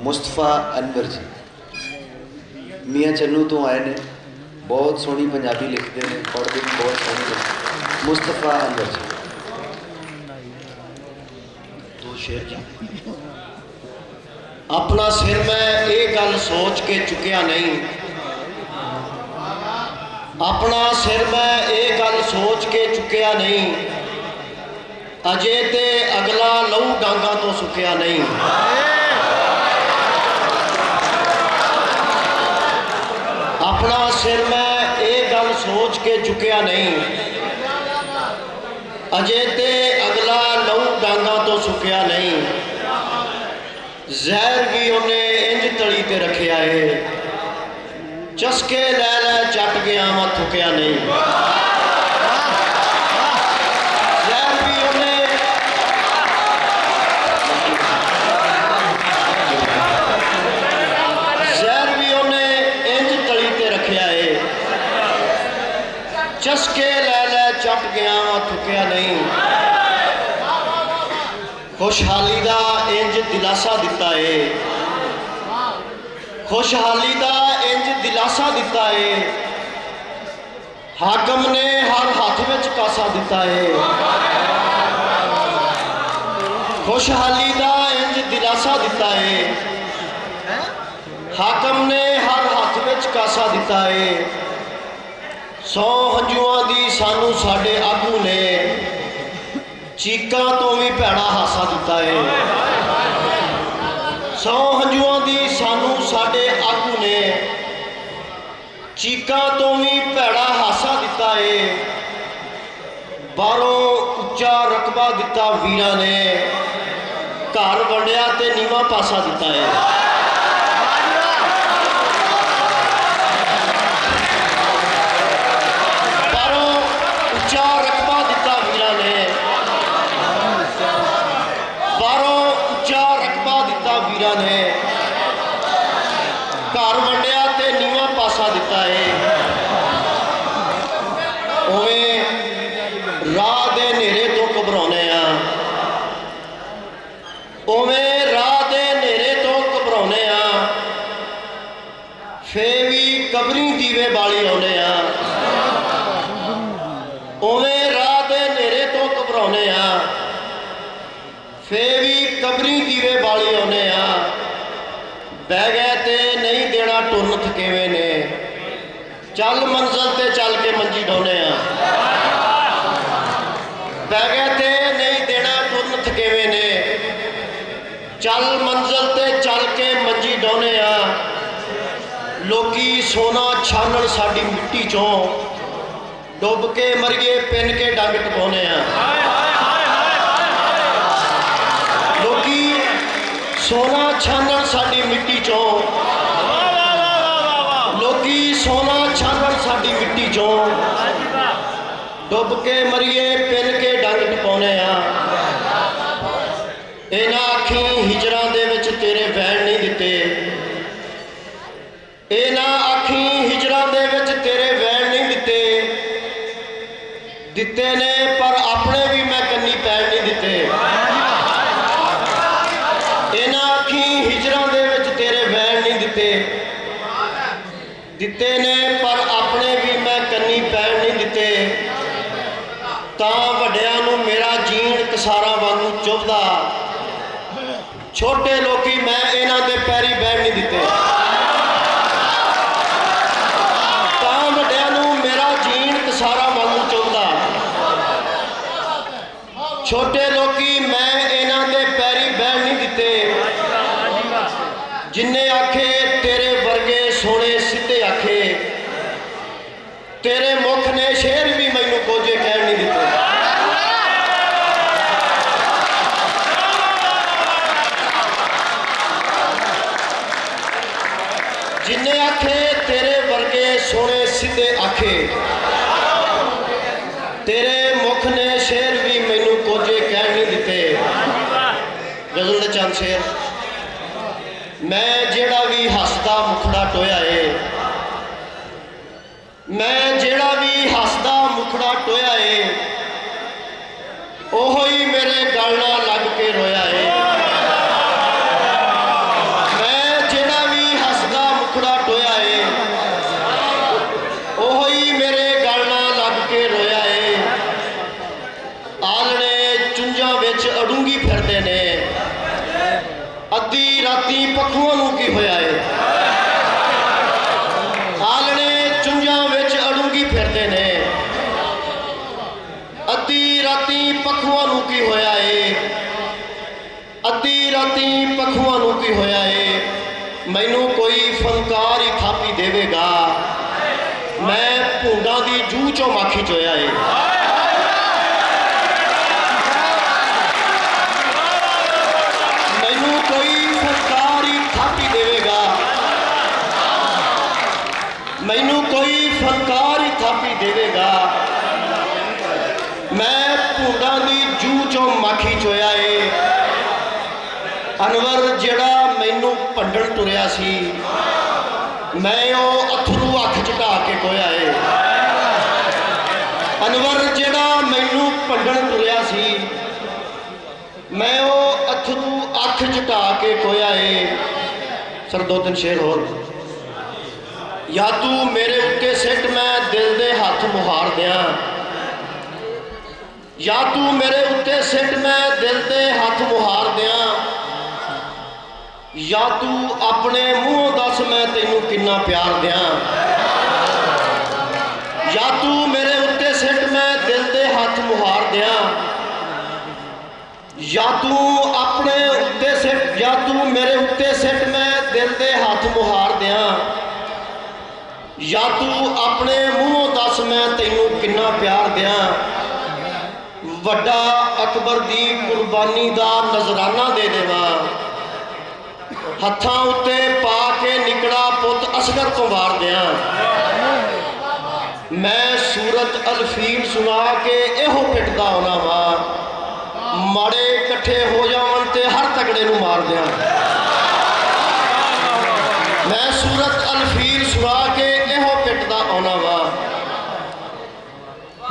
मुस्तफा अनवर जी मियाँ चन्नू तो आए ने, बहुत सोहनी पंजाबी लिखते हैं, पढ़ते भी बहुत सोहनी लिखते। मुस्तफा अनवर जी दो शेर जी। अपना सिर मैं ये गल सोच के चुकिया नहीं, अपना सिर मैं ये गल सोच के चुकिया नहीं, अजे ते अगला लहू डांगा तो सुकिया नहीं। अपना सिर मैं ये गल सोच के चुकिया नहीं, अजे ते अगला लहू डांगा तो सुकिया नहीं। जहर भी उन्हें इंज तली ते रखिया है, चस्के लै लै चट गया मैं थुकिया नहीं। जहर भी उन्हें इंज तली ते रखिया है, चस्के लै लै चट गया मैं थुकिया नहीं। खुशहाली दा इंज दिलासा दिता है, खुशहाली दा इंज दिलासा दिता है, हाकम ने हर हाथ विच कासा दिता है। खुशहाली दा इंज दिलासा दिता है, हाकम ने हर हाथ विच कासा दिता है। 100 हंजुआं दी सानू साडे आगू ने चीकां तो भी भैड़ा हासा दिता है। 100 हंजुआं दी सानू साडे आगू ने चीकां तो भी भैड़ा हासा दिता है। बारों उच्चा रकबा दिता वीरां ने, घर वंडिया ते नीवा पासा दिता है। बारों उच्चा रकबा दिता वीरां ने, बारों उच्चा रकबा दिता वीरां ने, घर वंडिया ते नीवा पासा दिता है। उवें राह दे नेरे तो घबराउने आ, उवें राह दे नेरे तो घबराउने आ, फिर भी कबरी दीवे बाली आउने आ। उवें राह दे नेरे तो घबराउने आ, फिर भी कबरी दीवे बाली आउने आ। बह गए ते नहीं देना टुरन थकेवे ने, चल मंजिल ते चल के मंजी डोने आ। बह गए ते नहीं देना टुरन थकेवे ने, चल मंजिल ते चल के मंजी डोने आ। लोकी सोना छानन साडी मिट्टी चों, डुब के मरिए पिन के डंग टपाउने आ। लोकी सोना छानन साडी मिट्टी चों, लोकी सोना छानन साडी मिट्टी चों, डुब के मरिए पिन के डंग टपाउने आ। इन्हां अखी हिजरां दे विच तेरे वैण नहीं दिते, इन्हां अखी हिजरां दे विच तेरे वैण नहीं दिते। दिते ने पर अपने भी मैं कन्नी पैण नहीं दिते। इन्हां अखी हिजरां दे विच तेरे वैण नहीं दिते, दिते ने पर अपने भी मैं कन्नी पैण नहीं दिते। तां वड्डियां नूं मेरा जीण कसारा वांगू चुभदा, छोटे लोकी मैं इन्हां दे पैरी बहण नहीं दिते। तां वड्डियां नूं मेरा जीण कसारा वांगू चुभदा, छोटे लोकी मैं इन्हां दे पैरी बहण नहीं दिते। जिन्ने आखे तेरे वर्गे सोने सीधे आखे, तेरे मुख ने शेर भी मैनू कोजे कहण नहीं दिते। जिन्ने आखे तेरे वर्गे सोने सीधे आखे, तेरे मुख ने शेर भी मैनू कोजे कहण नहीं दिते। गजल दे चंद शेर। मैं जेड़ा भी हसदा मुखड़ा टोया है, मैं जेड़ा भी हसदा मुखड़ा टोया है, ओहो ही मेरे गल नाल लग के रोया है। मैं ਮਾਖੀ ਚੋਇਆ ਏ। ਮੈਨੂੰ ਕੋਈ ਫਨਕਾਰ ਹੀ ਥਾਪੀ ਦੇਵੇਗਾ, ਮੈਨੂੰ ਕੋਈ ਫਨਕਾਰ ਹੀ ਥਾਪੀ ਦੇਵੇਗਾ। ਮੈਂ ਭੂੰਡਾਂ ਦੀ ਜੂਹ ਚੋਂ ਮਾਖੀ ਚੋਇਆ ਏ। ਅਨਵਰ ਜਿਹੜਾ ਮੈਨੂੰ ਭੰਡਣ ਤੁਰਿਆ ਸੀ, ਮੈਂ ਉਹ ਅਥਰੂ ਅੱਖ ਚ ਢਾ ਕੇ ਕੋਇਆ ਏ। ਅਨਵਰ ਜਿਹੜਾ ਮੈਨੂੰ ਭੰਡਣ ਤੁਰਿਆ ਸੀ, ਮੈਂ ਉਹ ਅਥਰੂ ਅੱਖ ਚ ਢਾ ਕੇ ਕੋਇਆ ਏ। ਸਰ ਦੋ ਤਿੰਨ ਸ਼ੇਰ ਹੋਰ। ਜਾਂ ਤੂੰ ਮੇਰੇ ਉੱਤੇ ਸਿੱਟ ਮੈਂ ਦਿਲ ਦੇ ਹੱਥ ਮੁਹਾਰ ਦਿਆਂ, ਜਾਂ ਤੂੰ ਮੇਰੇ ਉੱਤੇ ਸਿੱਟ ਮੈਂ ਦਿਲ ਦੇ ਹੱਥ ਮੁਹਾਰ ਦਿਆਂ, ਜਾਂ ਤੂੰ ਆਪਣੇ ਮੂੰਹੋਂ ਦੱਸ ਮੈਂ ਤੈਨੂੰ ਕਿੰਨਾ ਪਿਆਰ ਦਿਆਂ। ਜਾਂ ਤੂੰ ਮੇਰੇ ਉੱਤੇ ਸਿੱਟ ਮੈਂ ਦਿਲ ਦੇ ਹੱਥ ਮੁਹਾਰ ਦਿਆਂ, ਜਾਂ ਤੂੰ ਆਪਣੇ ਉੱਤੇ ਸਿੱਟ, ਜਾਂ ਤੂੰ ਮੇਰੇ ਉੱਤੇ ਸਿੱਟ ਮੈਂ ਦਿਲ ਦੇ ਹੱਥ ਮੁਹਾਰ ਦਿਆਂ, ਜਾਂ ਤੂੰ ਆਪਣੇ ਮੂੰਹੋਂ ਦੱਸ ਮੈਂ ਤੈਨੂੰ ਕਿੰਨਾ ਪਿਆਰ ਦਿਆਂ। ਵੱਡਾ ਅਕਬਰ ਦੀ ਕੁਰਬਾਨੀ ਦਾ ਨਜ਼ਰਾਨਾ ਦੇ ਦੇਵਾਂ, ਹੱਥਾਂ ਉੱਤੇ ਪਾ ਕੇ ਨਿਕੜਾ ਪੁੱਤ ਅਸਗਰ ਤੋਂ ਵਾਰ ਦਿਆਂ। ਮੈਂ ਸੂਰਤ ਅਲਫੀਲ ਸੁਣਾ ਕੇ ਇਹੋ ਪਿੱਟਦਾ ਆਉਣਾ ਵਾ, ਮਾੜੇ ਇਕੱਠੇ ਹੋ ਜਾਵਣ ਤੇ ਹਰ ਤਕੜੇ ਨੂੰ ਮਾਰ ਦਿਆਂ। ਮੈਂ ਸੂਰਤ ਅਲਫੀਲ ਸੁਣਾ ਕੇ ਇਹੋ ਪਿੱਟਦਾ ਆਉਣਾ ਵਾ,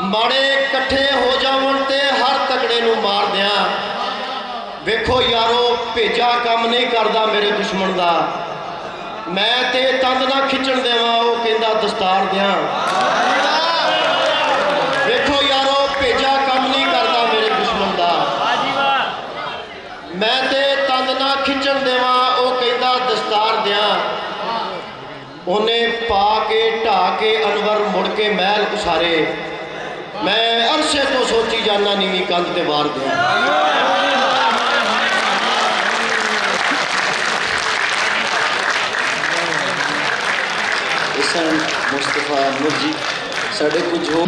ਮਾੜੇ ਇਕੱਠੇ ਹੋ ਜਾਵਣ ਤੇ ਹਰ ਤਕੜੇ ਨੂੰ ਮਾਰ ਦਿਆਂ। ਵੇਖੋ ਯਾਰੋ, ਭੇਜਾ ਕੰਮ ਨਹੀਂ ਕਰਦਾ ਮੇਰੇ ਦੁਸ਼ਮਣ ਦਾ, ਮੈਂ ਤੇ ਤੰਦ ਨਾ ਖਿੱਚਣ ਦੇਵਾਂ ਉਹ ਕਹਿੰਦਾ ਦਸਤਾਰ ਦਿਆਂ। ਵੇਖੋ ਯਾਰੋ, ਭੇਜਾ ਕੰਮ ਨਹੀਂ ਕਰਦਾ ਮੇਰੇ ਦੁਸ਼ਮਣ ਦਾ, ਮੈਂ ਤੇ ਤੰਦ ਨਾ ਖਿੱਚਣ ਦੇਵਾਂ ਉਹ ਕਹਿੰਦਾ ਦਸਤਾਰ ਦਿਆਂ। ਉਹਨੇ ਪਾ ਕੇ ਢਾ ਕੇ ਅਨਵਰ ਮੁੜ ਕੇ ਮਹਿਲ ਉਸਾਰੇ, ਮੈਂ ਅਰਸੇ ਤੋਂ ਸੋਚੀ ਜਾਨਾ ਨੀਵੀਂ ਕੰਧ ਤੇ ਵਾਰ ਦਿਆਂ। ਮੁਸਤਫਾ ਅਨਵਰ ਜੀ ਸਾਡੇ ਕੁਝ ਹੋ